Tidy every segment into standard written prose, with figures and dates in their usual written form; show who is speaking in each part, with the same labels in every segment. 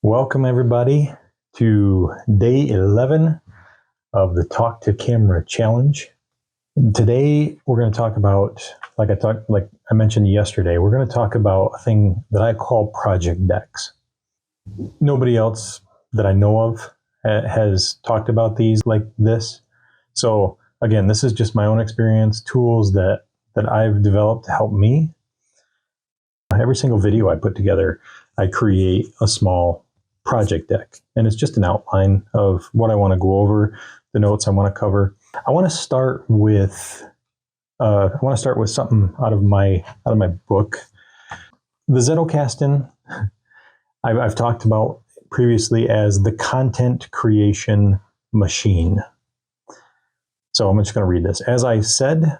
Speaker 1: Welcome everybody to day 11 of the Talk to Camera Challenge. Today we're going to talk about, like I mentioned yesterday, we're going to talk about a thing that I call project decks. Nobody else that I know of has talked about these like this. So again, this is just my own experience, tools that I've developed to help me. Every single video I put together, I create a small project deck, and it's just an outline of what I want to go over, the notes I want to cover. I want to start with something out of my book. The Zettelkasten, I've talked about previously as the content creation machine. So I'm just going to read this. As I said,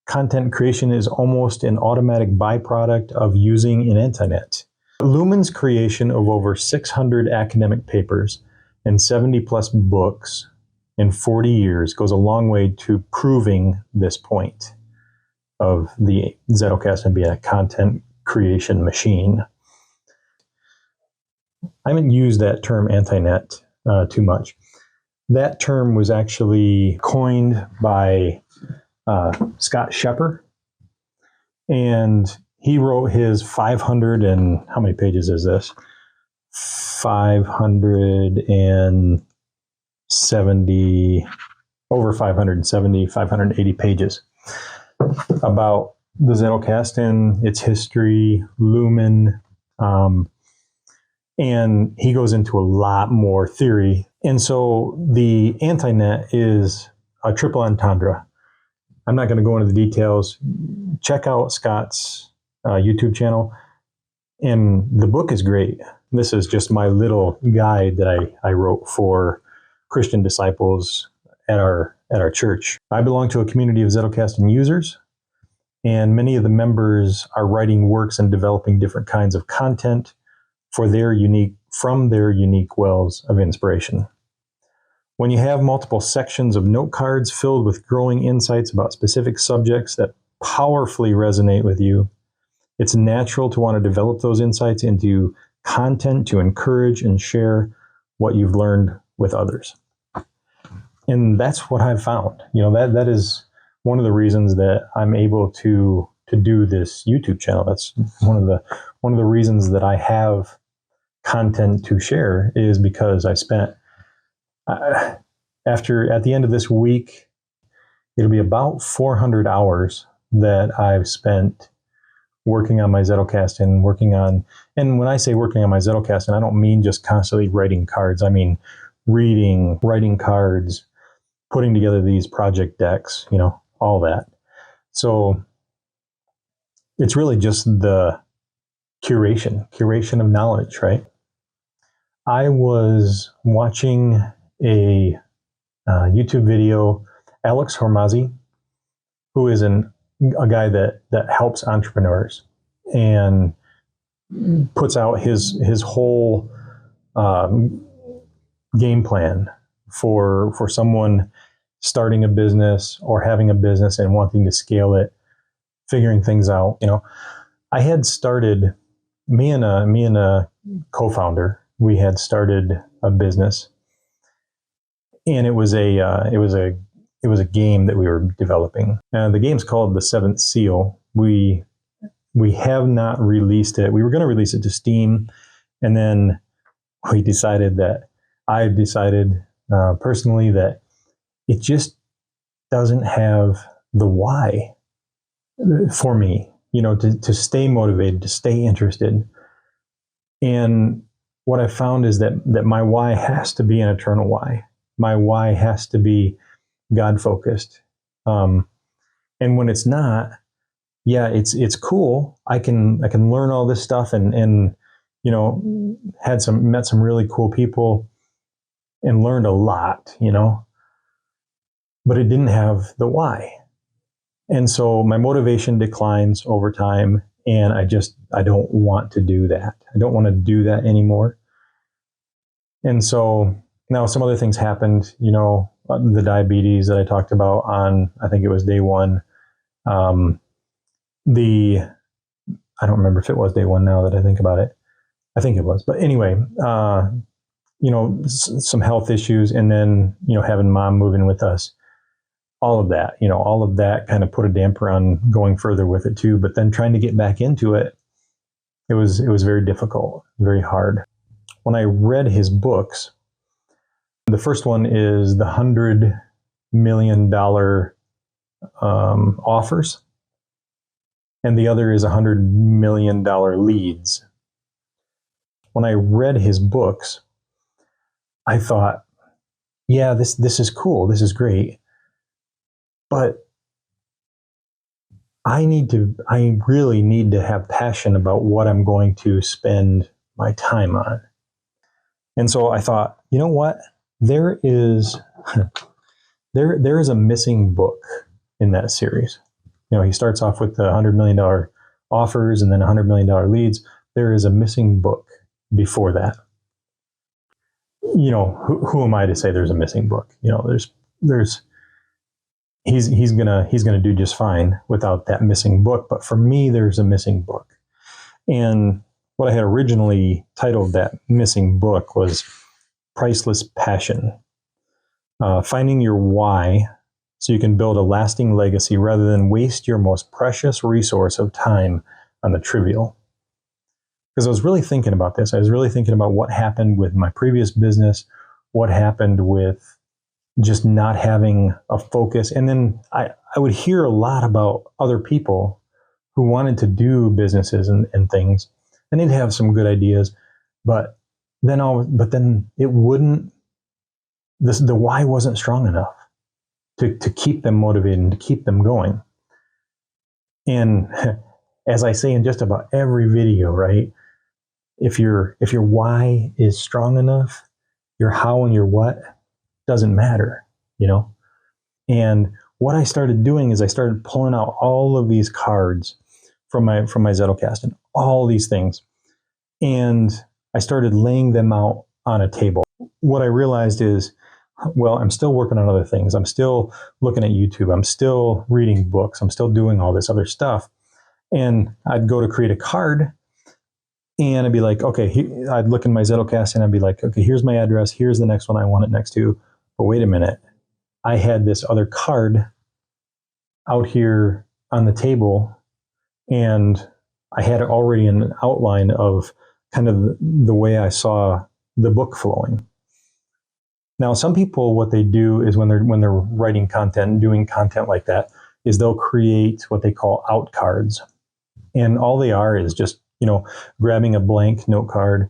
Speaker 1: content creation is almost an automatic byproduct of using an internet. Lumen's creation of over 600 academic papers and 70 plus books in 40 years goes a long way to proving this point of the Zettelkasten being a content creation machine. I haven't used that term antinet too much. That term was actually coined by Scott Shepper, and he wrote his 500 and how many pages is this? 570, over 570, 580 pages about the Zettelkasten, its history, Lumen, and he goes into a lot more theory. And so the antinet is a triple entendre. I'm not going to go into the details. Check out Scott's YouTube channel, and the book is great. This is just my little guide that I wrote for Christian disciples at our church. I belong to a community of Zettelkasten users, and many of the members are writing works and developing different kinds of content from their unique wells of inspiration. When you have multiple sections of note cards filled with growing insights about specific subjects that powerfully resonate with you, it's natural to want to develop those insights into content to encourage and share what you've learned with others. And that's what I've found. That is one of the reasons that I'm able to do this YouTube channel. That's one of the reasons that I have content to share, is because I spent at the end of this week, it'll be about 400 hours that I've spent working on my Zettelkasten, and when I say working on my Zettelkasten, I don't mean just constantly writing cards. I mean reading, writing cards, putting together these project decks, all that. So it's really just the curation of knowledge, right? I was watching a YouTube video, Alex Hormozzi, who is a guy that helps entrepreneurs and puts out his whole game plan for someone starting a business or having a business and wanting to scale it, figuring things out. I had started, me and a co-founder, we had started a business, and it was a game that we were developing. The game's called The Seventh Seal. We have not released it. We were going to release it to Steam, and then I've decided personally that it just doesn't have the why for me, to stay motivated, to stay interested. And what I found is that my why has to be an eternal why. My why has to be God-focused. And when it's not, it's cool. I can learn all this stuff and met some really cool people and learned a lot, but it didn't have the why. And so my motivation declines over time, and I don't want to do that. I don't want to do that anymore. And so now some other things happened, the diabetes that I talked about on, I think it was day one. I don't remember if it was day one now that I think about it. I think it was. But anyway, some health issues, and then, having mom moving with us, all of that kind of put a damper on going further with it too. But then trying to get back into it, it was very difficult, very hard. When I read his books, the first one is the $100 million offers, and the other is $100 million leads. When I read his books, I thought, yeah, this is cool. This is great. But I really need to have passion about what I'm going to spend my time on. And so I thought, you know what? There is a missing book in that series. He starts off with the $100 million offers and then $100 million leads. There is a missing book before that. Who am I to say there's a missing book? He's gonna do just fine without that missing book. But for me, there's a missing book. And what I had originally titled that missing book was Priceless Passion. Finding your why so you can build a lasting legacy rather than waste your most precious resource of time on the trivial. Because I was really thinking about this. I was really thinking about what happened with my previous business, what happened with just not having a focus. And then I would hear a lot about other people who wanted to do businesses and things, and they'd have some good ideas, but then it wouldn't, the why wasn't strong enough to keep them motivated and to keep them going. And as I say in just about every video, right? If your why is strong enough, your how and your what doesn't matter, And what I started doing is I started pulling out all of these cards from my Zettelkasten, all these things, and I started laying them out on a table. What I realized is, well, I'm still working on other things. I'm still looking at YouTube. I'm still reading books. I'm still doing all this other stuff. And I'd go to create a card, and I'd be like, okay, I'd look in my Zettelkasten and I'd be like, okay, here's my address. Here's the next one I want it next to. But wait a minute. I had this other card out here on the table, and I had already an outline of kind of the way I saw the book flowing. Now, some people, what they do is when they're writing content and doing content like that, is they'll create what they call out cards. And all they are is just, grabbing a blank note card.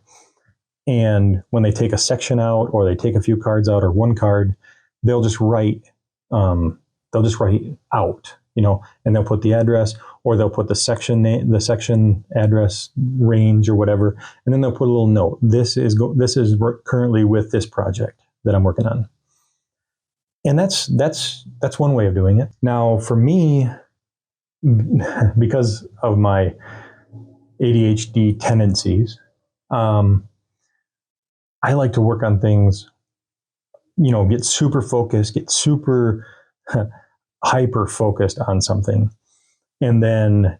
Speaker 1: And when they take a section out, or they take a few cards out, or one card, they'll just write out, and they'll put the address, or they'll put the section name, the section address range or whatever. And then they'll put a little note. This is currently with this project that I'm working on. And that's one way of doing it. Now, for me, because of my ADHD tendencies, I like to work on things, get super focused, get super hyper focused on something. And then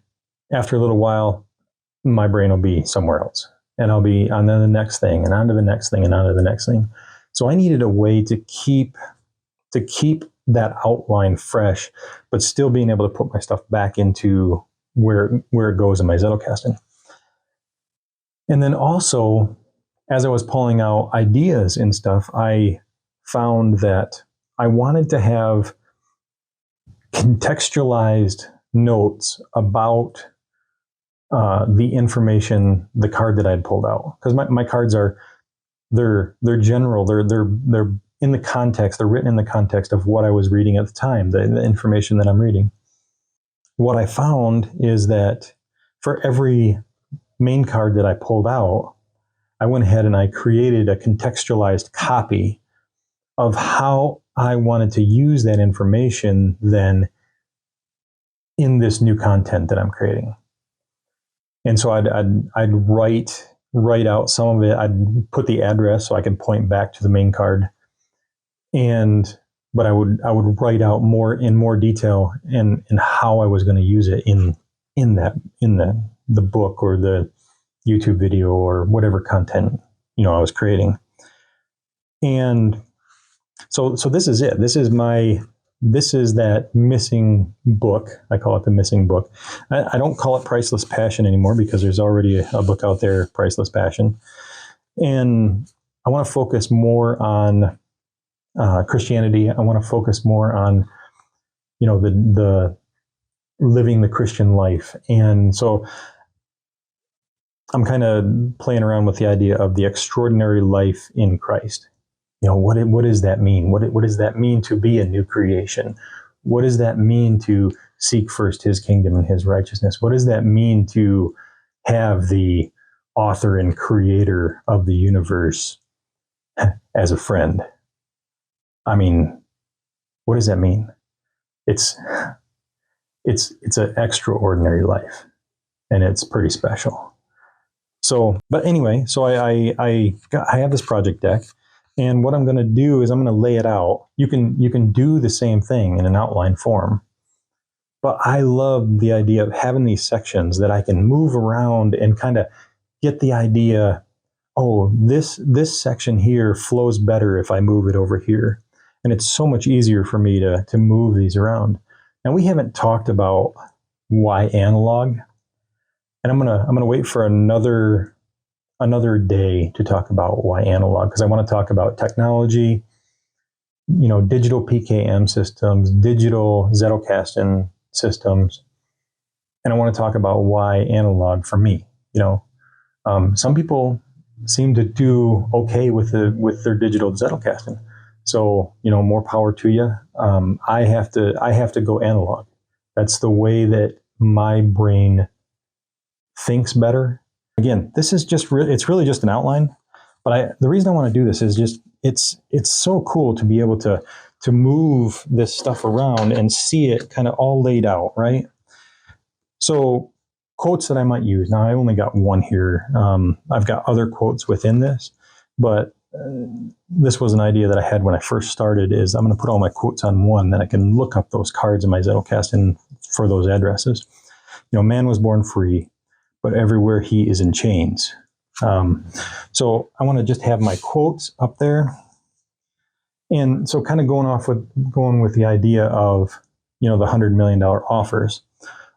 Speaker 1: after a little while, my brain will be somewhere else, and I'll be on to the next thing, and on to the next thing, and on to the next thing. So I needed a way to keep that outline fresh, but still being able to put my stuff back into where it goes in my Zettelkasten. And then also, as I was pulling out ideas and stuff, I found that I wanted to have contextualized notes about the information, the card that I'd pulled out. Because my cards they're general, they're in the context, they're written in the context of what I was reading at the time, the information that I'm reading. What I found is that for every main card that I pulled out, I went ahead and I created a contextualized copy of how I wanted to use that information then in this new content that I'm creating. And so I'd write out some of it. I'd put the address so I could point back to the main card, but I would write out in more detail in how I was going to use it in the book or the YouTube video or whatever content, I was creating. And so this is it. This is that missing book. I call it the missing book. I don't call it Priceless Passion anymore because there's already a book out there, Priceless Passion. And I want to focus more on Christianity. I want to focus more on, the living the Christian life. And so I'm kind of playing around with the idea of the extraordinary life in Christ. What does that mean? What does that mean to be a new creation? What does that mean to seek first his kingdom and his righteousness? What does that mean to have the author and creator of the universe as a friend? I mean, what does that mean? It's an extraordinary life, and it's pretty special. So, but anyway, so I have this project deck. And what I'm going to do is I'm going to lay it out. You can do the same thing in an outline form. But I love the idea of having these sections that I can move around and kind of get the idea, this section here flows better if I move it over here. And it's so much easier for me to move these around. Now, we haven't talked about why analog. And I'm gonna wait for another day to talk about why analog, because I want to talk about technology, digital PKM systems, digital Zettelkasten systems, and I want to talk about why analog for me. Some people seem to do okay with their digital Zettelkasten, so more power to you. I have to go analog. That's the way that my brain thinks better. Again, this is it's really just an outline, but the reason I want to do this is just, it's so cool to be able to move this stuff around and see it kind of all laid out, right? So quotes that I might use. Now, I only got one here. I've got other quotes within this, but this was an idea that I had when I first started, is I'm going to put all my quotes on one, then I can look up those cards in my Zettelkasten for those addresses. Man was born free, but everywhere he is in chains. So I want to just have my quotes up there. And so kind of going with the idea of, the $100 million offers,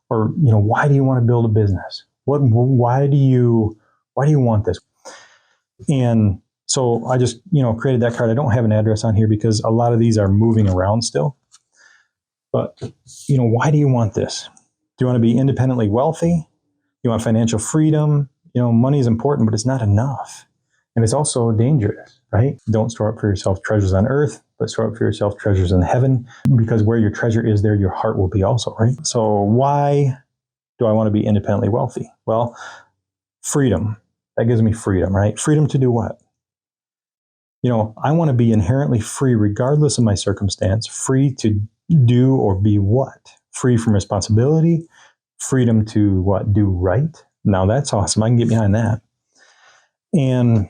Speaker 1: or, why do you want to build a business? Why do you want this? And so I just, created that card. I don't have an address on here because a lot of these are moving around still. But, why do you want this? Do you want to be independently wealthy? You want financial freedom? Money is important, but it's not enough. And it's also dangerous, right? Don't store up for yourself treasures on earth, but store up for yourself treasures in heaven, because where your treasure is, there your heart will be also, right? So why do I want to be independently wealthy? Well, freedom. That gives me freedom, right? Freedom to do what? I want to be inherently free regardless of my circumstance, free to do or be what? Free from responsibility, freedom to what? Do right. Now that's awesome. I can get behind that. And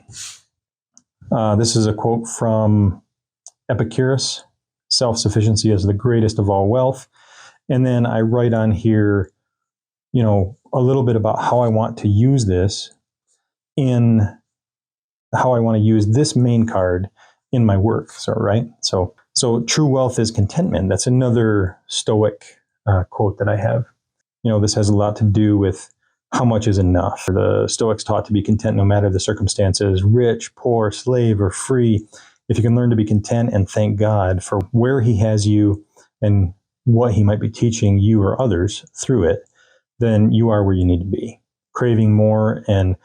Speaker 1: this is a quote from Epicurus: self-sufficiency is the greatest of all wealth. And then I write on here, a little bit about how I want to use this how I want to use this main card in my work. So true wealth is contentment. That's another Stoic quote that I have. This has a lot to do with how much is enough. The Stoics taught to be content no matter the circumstances, rich, poor, slave, or free. If you can learn to be content and thank God for where he has you and what he might be teaching you or others through it, then you are where you need to be. Craving more and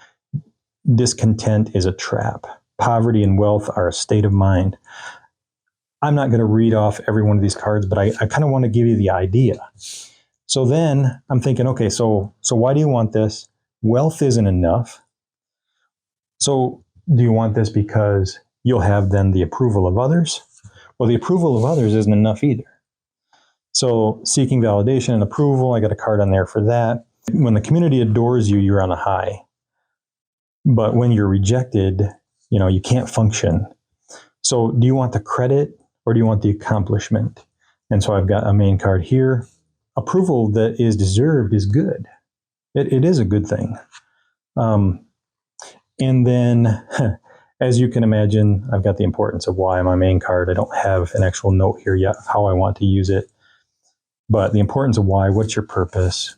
Speaker 1: discontent is a trap. Poverty and wealth are a state of mind. I'm not going to read off every one of these cards, but I kind of want to give you the idea. So then I'm thinking, okay, so why do you want this? Wealth isn't enough. So do you want this because you'll have then the approval of others? Well, the approval of others isn't enough either. So seeking validation and approval, I got a card on there for that. When the community adores you, you're on a high. But when you're rejected, you can't function. So do you want the credit or do you want the accomplishment? And so I've got a main card here. Approval that is deserved is good. It is a good thing. And then, as you can imagine, I've got the importance of why on my main card. I don't have an actual note here yet of how I want to use it. But the importance of why, what's your purpose?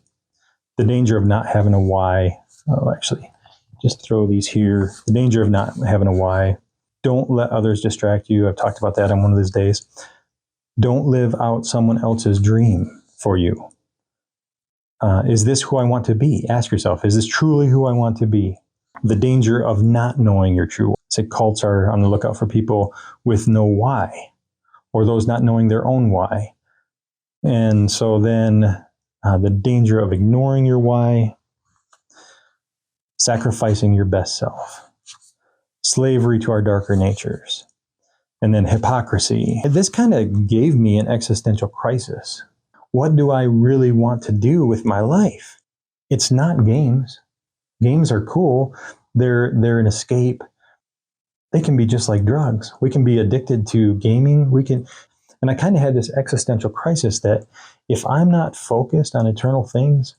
Speaker 1: The danger of not having a why. I'll actually just throw these here. The danger of not having a why. Don't let others distract you. I've talked about that on one of these days. Don't live out someone else's dream for you. Is this who I want to be? Ask yourself, is this truly who I want to be? The danger of not knowing your true why. Say cults are on the lookout for people with no why, or those not knowing their own why. And so then the danger of ignoring your why, sacrificing your best self, slavery to our darker natures, and then hypocrisy. This kind of gave me an existential crisis. What do I really want to do with my life? It's not games. Games are cool. They're an escape. They can be just like drugs. We can be addicted to gaming. And I kind of had this existential crisis that if I'm not focused on eternal things,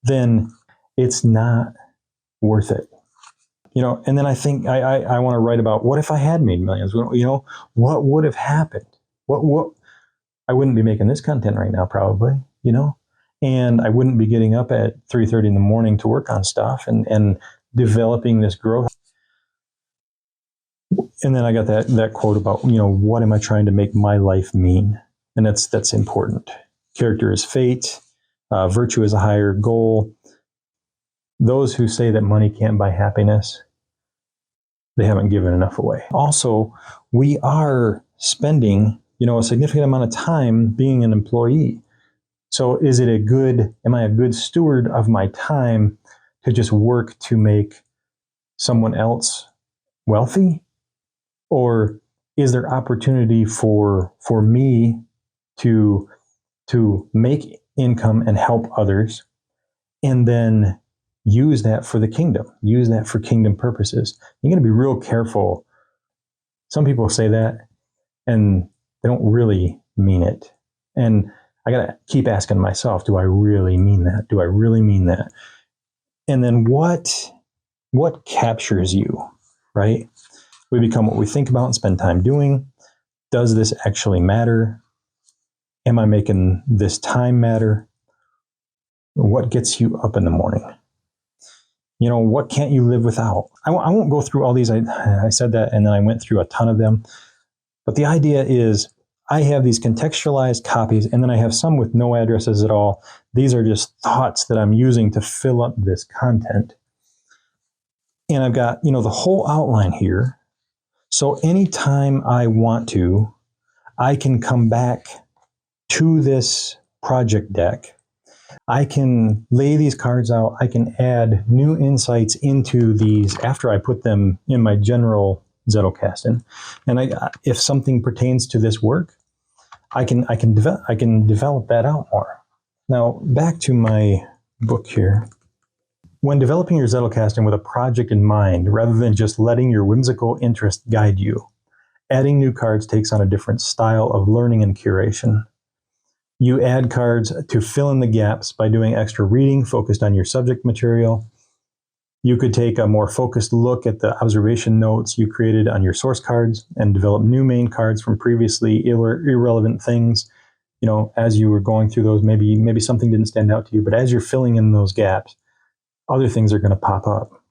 Speaker 1: then it's not worth it. And then I think I want to write about what if I had made millions? What would have happened? What I wouldn't be making this content right now, probably, and I wouldn't be getting up at 3:30 in the morning to work on stuff and developing this growth. And then I got that quote about, what am I trying to make my life mean? And that's important. Character is fate. Virtue is a higher goal. Those who say that money can't buy happiness, they haven't given enough away. Also, we are spending, a significant amount of time being an employee. So am I a good steward of my time to just work to make someone else wealthy? Or is there opportunity for me to make income and help others, and then use that for the kingdom, use that for kingdom purposes? You got to be real careful. Some people say that and they don't really mean it. And I got to keep asking myself, do I really mean that? Do I really mean that? And then what captures you, right? We become what we think about and spend time doing. Does this actually matter? Am I making this time matter? What gets you up in the morning? What can't you live without? I won't go through all these. I said that, and then I went through a ton of them. But the idea is I have these contextualized copies, and then I have some with no addresses at all. These are just thoughts that I'm using to fill up this content. And I've got, the whole outline here. So anytime I want to, I can come back to this project deck. I can lay these cards out. I can add new insights into these after I put them in my general Zettelkasten. And if something pertains to this work, I can develop that out more. Now, back to my book here. When developing your Zettelkasten with a project in mind, rather than just letting your whimsical interest guide you, adding new cards takes on a different style of learning and curation. You add cards to fill in the gaps by doing extra reading focused on your subject material. You could take a more focused look at the observation notes you created on your source cards and develop new main cards from previously irrelevant things. As you were going through those, maybe something didn't stand out to you, but as you're filling in those gaps, other things are going to pop up.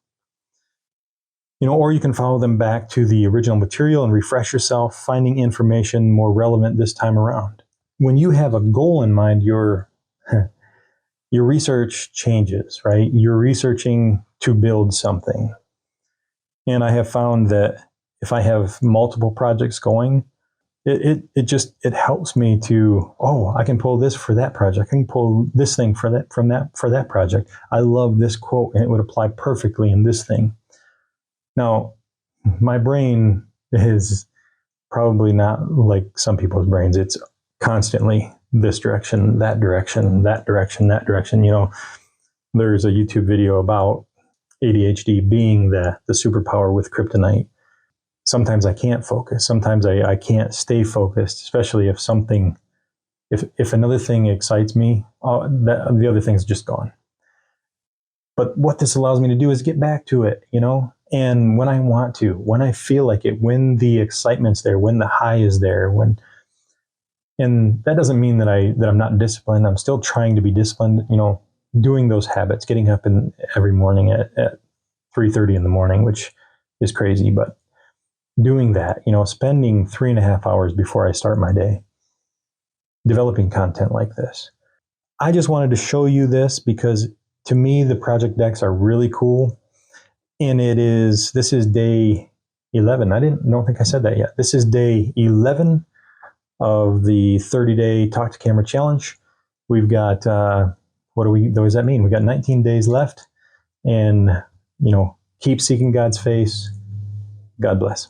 Speaker 1: Or you can follow them back to the original material and refresh yourself, finding information more relevant this time around. When you have a goal in mind, your research changes, right? You're researching to build something. And I have found that if I have multiple projects going, it helps me to, I can pull this for that project. I can pull this thing for that project. I love this quote and it would apply perfectly in this thing. Now, my brain is probably not like some people's brains. It's constantly this direction, that direction, that direction, that direction. There's a YouTube video about ADHD being the superpower with kryptonite. Sometimes I can't focus. Sometimes I can't stay focused, especially if another thing excites me, the other thing's just gone. But what this allows me to do is get back to it, and when I want to, when I feel like it, when the excitement's there, when the high is there, and that doesn't mean that I'm not disciplined. I'm still trying to be disciplined, doing those habits, getting up every morning at 3:30 in the morning, which is crazy, but doing that, spending 3.5 hours before I start my day, developing content like this. I just wanted to show you this because to me, the project decks are really cool. And this is day 11. Don't think I said that yet. This is day 11 of the 30-day Talk to Camera Challenge. We've got, what does that mean? We've got 19 days left, and, keep seeking God's face. God bless.